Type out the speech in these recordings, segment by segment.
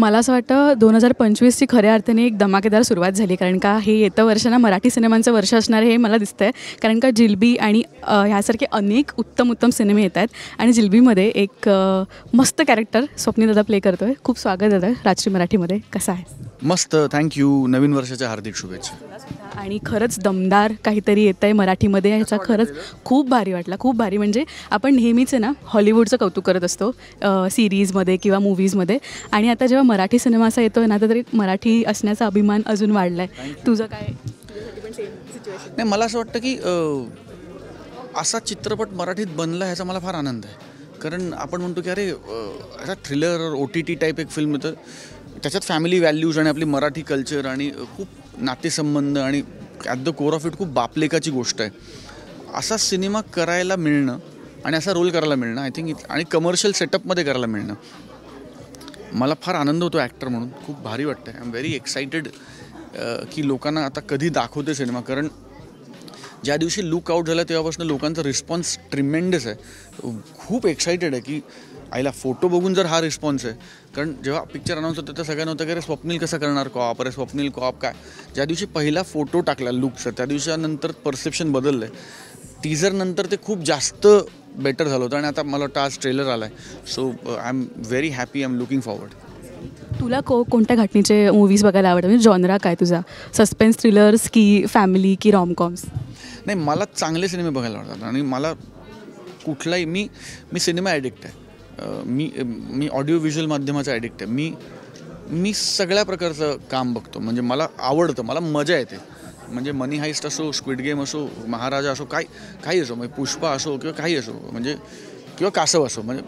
मला असं वाटतं 2025ची खऱ्या अर्थाने एक धमाकेदार सुरुवात झाली, कारण का हे येतं वर्ष ना मराठी सिनेमांचं वर्ष असणार हे मला दिसतं आहे. कारण का जिलबी आणि ह्यासारखे अनेक उत्तम उत्तम सिनेमे येत आहेत आणि जिलबीमध्ये एक मस्त कॅरेक्टर स्वप्नील दादा प्ले करतो आहे. खूप स्वागत दादा राजश्री मराठीमध्ये. कसं आहे? मस्त, थँक्यू. नवीन वर्षाच्या हार्दिक शुभेच्छा. आणि खरंच दमदार काहीतरी येतं आहे मराठीमध्ये, ह्याचा खरंच खूप भारी वाटला. खूप भारी म्हणजे आपण नेहमीच आहे ना हॉलिवूडचं कौतुक करत असतो सिरीजमध्ये किंवा मूव्हीजमध्ये, आणि आता जेव्हा मराठी सिनेमा असा येतो आहे ना, तर तरी मराठी असण्याचा अभिमान अजून वाढला आहे. तुझं काय? नाही, मला असं वाटतं की असा चित्रपट मराठीत बनला ह्याचा मला फार आनंद आहे. कारण आपण म्हणतो की अरे असा थ्रिलर OTT टाईप एक फिल्म होतं, त्याच्यात फॅमिली व्हॅल्यूज आणि आपली मराठी कल्चर आणि खूप नातेसंबंध आणि at the core of it खूप बापलेकाची गोष्ट आहे. असा सिनेमा करायला मिळणं आणि असा रोल करायला मिळणं आय थिंक, आणि कमर्शियल सेटअपमध्ये करायला मिळणं, मला फार आनंद होतो ॲक्टर म्हणून. खूप भारी वाटतं. आय एम व्हेरी एक्सायटेड की लोकांना आता कधी दाखवते सिनेमा. कारण ज्या दिवशी लुक आउट झाला तेव्हापासून लोकांचा रिस्पॉन्स ट्रिमेंडस आहे. खूप एक्सायटेड आहे की आईला फोटो बघून जर हा रिस्पॉन्स आहे. कारण जेव्हा पिक्चर अनाऊन्स होतं तर सगळ्यांना होतं की अरे स्वप्नील कसं करणार कॉप, अरे स्वप्नील कॉप काय. ज्या दिवशी पहिला फोटो टाकला लुकचा त्या दिवसानंतर परसेप्शन बदललं आहे. टीझर नंतर ते खूप जास्त बेटर झालं होतं आणि आता मला वाटतं आज ट्रेलर आला आहे. So I am very happy. I am looking forward. तुला कोणत्या घटनेचे मूवीज बघायला आवडतात? म्हणजे जॉनरा काय तुझा? सस्पेन्स थ्रिलर्स की फॅमिली की रॉमकॉम्स? नाही, मला चांगले सिनेमे बघायला आवडतात आणि मला कुठलाही मी सिनेमा ॲडिक्ट आहे. मी ऑडिओ व्हिज्युअल माध्यमाचा ॲडिक्ट आहे. मी सगळ्या प्रकारचं काम बघतो. म्हणजे मला आवडतं, मला मजा येते. म्हणजे मनी हाइस्ट असो, स्क्विड गेम असो, महाराजा असो, काही असो, म्हणजे पुष्पा असो किंवा काही असो, म्हणजे किंवा कासव असो, म्हणजे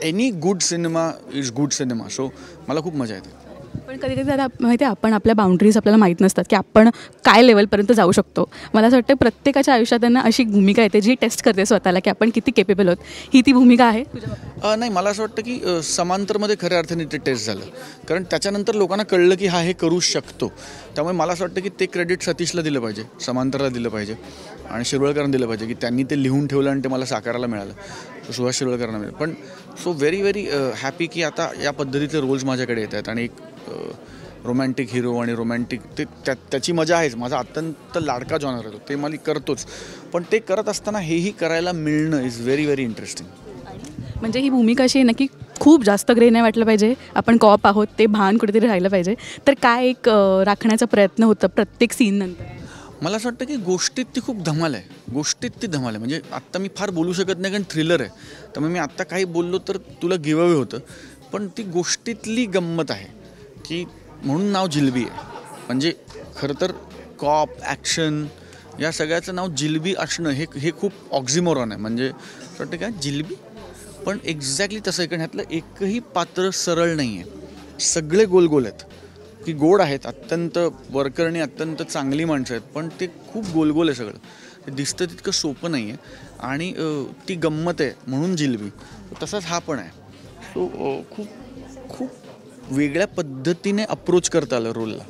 any good cinema is good cinema. So मला खूप मजा येते. पण कधी कधी दादा माहिती आहे आपण आपल्या बाउंड्रीज आपल्याला माहीत नसतात की आपण काय लेवलपर्यंत जाऊ शकतो. मला असं वाटतं प्रत्येकाच्या आयुष्यात त्यांना अशी भूमिका येते जी टेस्ट करते स्वतःला की आपण किती केपेबल आहोत. ही ती भूमिका आहे तुझ्या? नाही, मला असं वाटतं की समांतरमध्ये खऱ्या अर्थाने ते टेस्ट झालं. कारण त्याच्यानंतर लोकांना कळलं की हा हे करू शकतो. त्यामुळे मला असं वाटतं की ते क्रेडिट सतीशला दिलं पाहिजे, समांतरला दिलं पाहिजे आणि शिरवळकरांना दिलं पाहिजे की त्यांनी ते लिहून ठेवलं आणि ते मला साकारायला मिळालं. सुहास शिरवळकरांना मिळालं. पण सो व्हेरी व्हेरी हॅपी की आता या पद्धतीचे रोल्स माझ्याकडे येत आहेत आणि एक रोमॅन्टिक हिरो आणि रोमॅन्टिक ते त्याची मजा आहेच. माझा अत्यंत लाडका जॉनर आहे ते मला करतोच. पण ते करत असताना हेही करायला मिळणं इज व्हेरी व्हेरी इंटरेस्टिंग. म्हणजे ही भूमिका अशी आहे ना की खूप जास्त ग्रे नाही वाटलं पाहिजे, आपण कॉप आहोत ते भान कुठेतरी राहिलं पाहिजे. तर काय एक राखण्याचा प्रयत्न होतं प्रत्येक सीन नंतर? मला असं वाटतं की गोष्टीत ती खूप धमाल आहे. म्हणजे आत्ता मी फार बोलू शकत नाही कारण थ्रिलर आहे. त्यामुळे मी आत्ता काही बोललो तर तुला गिव्हअवे होतं. पण ती गोष्टीतली गंमत आहे की म्हणून नाव जिलबी आहे. म्हणजे खरं तर कॉप, ॲक्शन या सगळ्याचं नाव जिलबी असणं हे खूप ऑक्झिमोरॉन आहे. म्हणजे असं वाटतं काय जिलबी, पण एक्झॅक्टली तसं आहे. कारण ह्यातलं एकही पात्र सरळ नाही आहे. सगळे गोलगोल आहेत की गोड आहेत, अत्यंत वरकरणी, अत्यंत चांगली माणसं आहेत, पण ते खूप गोलगोल आहे सगळं. ते दिसतं तितकं सोपं नाही आहे आणि ती गंमत आहे म्हणून जिलबी. तसाच हा पण आहे. सो खूप वेगळ्या पद्धतीने अप्रोच करता आलं रोलला.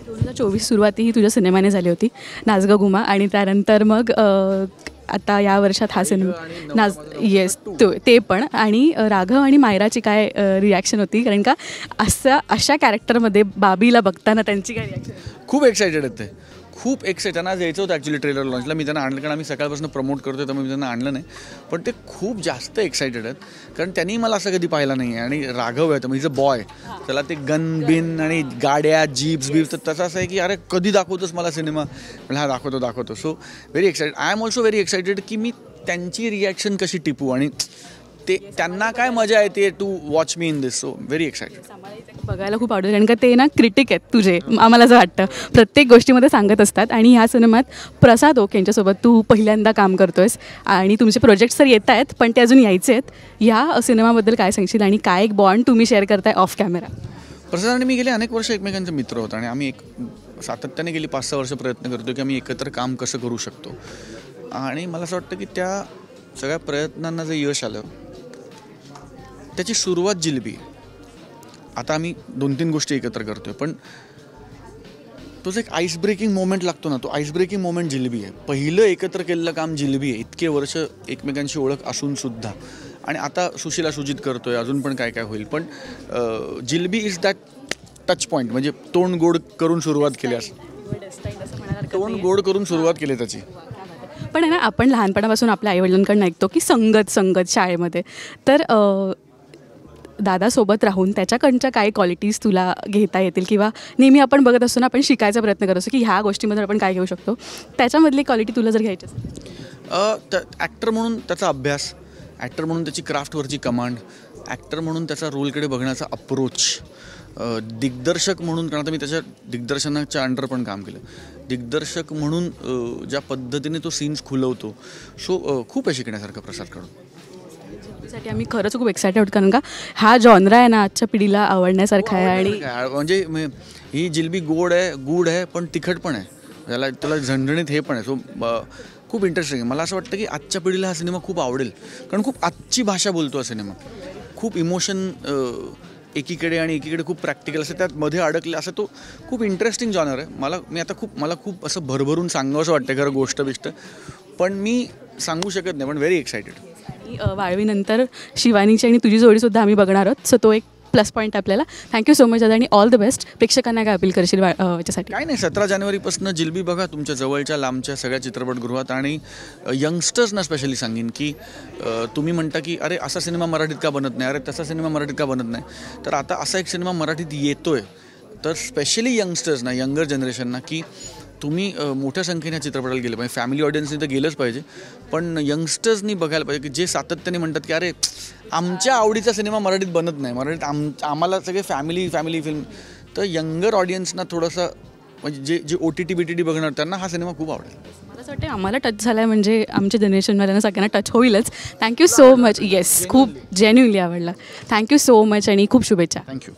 2024 सुरुवाती ही तुझ्या सिनेमाने झाली होती, नाच गं घुमा, आणि त्यानंतर मग आता या वर्षात हा सिनेमा येस ते पण. आणि राघव आणि मायराची काय रिॲक्शन होती? कारण का अशा कॅरेक्टरमध्ये बाबीला बघताना त्यांची काय रिॲक्शन? खूप एक्सायटेड आहेत ते, खूप एक्सायटेड. त्यांना आज यायचं होतं ॲक्च्युली ट्रेलर लॉन्चला. मी त्यांना आणलं कारण आम्ही सकाळपासून प्रमोट करतो त्यामुळे मी त्यांना आणलं नाही. पण ते खूप जास्त एक्सायटेड आहेत कारण त्यांनी मला असं कधी पाहिलं नाही आहे. आणि राघव आहे तर म्हणजे बॉय, त्याला ते गन बिन आणि गाड्या जीप्स बीप्स, तर तसं असं आहे की अरे कधी दाखवतोस मला सिनेमा. हा दाखवतो. So very excited. I am also very excited की मी त्यांची रिॲक्शन कशी टिपू आणि ते त्यांना काय मजा येते to watch me in this. So very excited. बघायला खूप आवडेल कारण का ते ना क्रिटिक आहेत तुझे, आम्हाला असं वाटतं प्रत्येक गोष्टीमध्ये सांगत असतात. आणि ह्या सिनेमात प्रसाद ओक यांच्यासोबत तू पहिल्यांदा काम करतोयस आणि तुमचे प्रोजेक्ट्स तर येत आहेत पण ते अजून यायचे आहेत. ह्या सिनेमाबद्दल काय सांगशील आणि काय एक बॉन्ड तुम्ही शेअर करताय ऑफ कॅमेरा? प्रसाद आणि मी गेले अनेक वर्ष एकमेकांचे मित्र होतो आणि आम्ही एक सातत्याने गेली 5-6 वर्ष प्रयत्न करतो की आम्ही एकत्र काम कसं करू शकतो. आणि मला असं वाटतं की त्या सगळ्या प्रयत्नांना जे यश आलं त्याची सुरुवात जिलबी. आता आम्ही 2-3 गोष्टी एकत्र करतोय पण तो जो एक आईस ब्रेकिंग मोमेंट लागतो ना, तो आईस ब्रेकिंग मोमेंट जिलबी आहे. पहिलं एकत्र केलेलं काम जिलबी आहे. इतके वर्ष एकमेकांची ओळख असून सुद्धा आणि आता सुशीला सुजित करतोय, अजून पण काय काय होईल. पण jalebi is that touch point, म्हणजे तोंड गोड करून सुरुवात केली असं, तोंड गोड करून सुरुवात केली त्याची. पण आहे ना, आपण लहानपणापासून आपल्या आईवडिलांकडून ऐकतो की संगत शाळेमध्ये, तर दादासोबत राहून त्याच्याकडच्या काय क्वालिटीज तुला घेता येतील, किंवा नेहमी आपण बघत असतो ना, आपण शिकायचा प्रयत्न करत असतो की ह्या गोष्टीमध्ये आपण काय घेऊ शकतो, त्याच्यामधली क्वालिटी तुला जर घ्यायची असेल? ॲक्टर म्हणून त्याचा अभ्यास, ॲक्टर म्हणून त्याची क्राफ्टवरची कमांड, ॲक्टर म्हणून त्याचा रोलकडे बघण्याचा अप्रोच, दिग्दर्शक म्हणून, कारण आता मी त्याच्या दिग्दर्शनाच्या अंडर पण काम केलं, दिग्दर्शक म्हणून ज्या पद्धतीने तो सीन्स खुलवतो, सो खूप आहे शिकण्यासारखं प्रसादकडून. साठी आम्ही खरंच खूप एक्सायटेड आहोत, कारण का हा जॉनरा आहे ना आजच्या पिढीला आवडण्यासारखा आहे. आणि म्हणजे ही जिलबी गोड आहे, गूढ आहे, पण तिखट पण आहे, त्याला झणझणीत हे पण आहे. सो खूप इंटरेस्टिंग आहे. मला असं वाटतं की आजच्या पिढीला हा सिनेमा खूप आवडेल, कारण खूप आजची भाषा बोलतो हा सिनेमा. खूप इमोशन एकीकडे आणि एकीकडे खूप प्रॅक्टिकल असं त्यात मध्ये अडकले, असं तो खूप इंटरेस्टिंग जॉनर आहे. मला खूप असं भरभरून सांगावं असं वाटतं खरं गोष्ट, पण मी सांगू शकत नाही, पण व्हेरी एक्सायटेड. आणि वाळवीनंतर शिवानीची आणि तुझी जोडीसुद्धा आम्ही बघणार आहोत, सो तो एक प्लस पॉईंट आपल्याला. थँक्यू सो मच दादा, आणि ऑल द बेस्ट. प्रेक्षकांना काय अपील करशील याच्यासाठी? काय नाही, 17 जानेवारीपासून जिलबी बघा तुमच्या जवळच्या लांबच्या सगळ्या चित्रपटगृहात. आणि यंगस्टर्सना स्पेशली सांगेन की तुम्ही म्हणता की अरे असा सिनेमा मराठीत का बनत नाही, अरे तसा सिनेमा मराठीत का बनत नाही, तर आता असा एक सिनेमा मराठीत येतोय, तर स्पेशली यंगस्टर्सना, यंगर जनरेशनना, की तुम्ही मोठ्या संख्येने चित्रपटाला गेलं पाहिजे. फॅमिली ऑडियन्सनी तर गेलंच पाहिजे, पण यंगस्टर्सनी बघायला पाहिजे, की जे सातत्याने म्हणतात की अरे आमच्या आवडीचा सिनेमा मराठीत बनत नाही, मराठीत आम्हाला सगळे फॅमिली फिल्म. तर यंगर ऑडियन्सना थोडंसं, म्हणजे जे OTT BTT बघणार त्यांना हा सिनेमा खूप आवडेल. मला असं वाटतं आम्हाला टच झाला आहे, म्हणजे आमच्या जनरेशनवाल्यांना सगळ्यांना टच होईलच. Thank you so much. येस, खूप जेन्युइनली आवडला. थँक्यू सो मच आणि खूप शुभेच्छा. थँक्यू.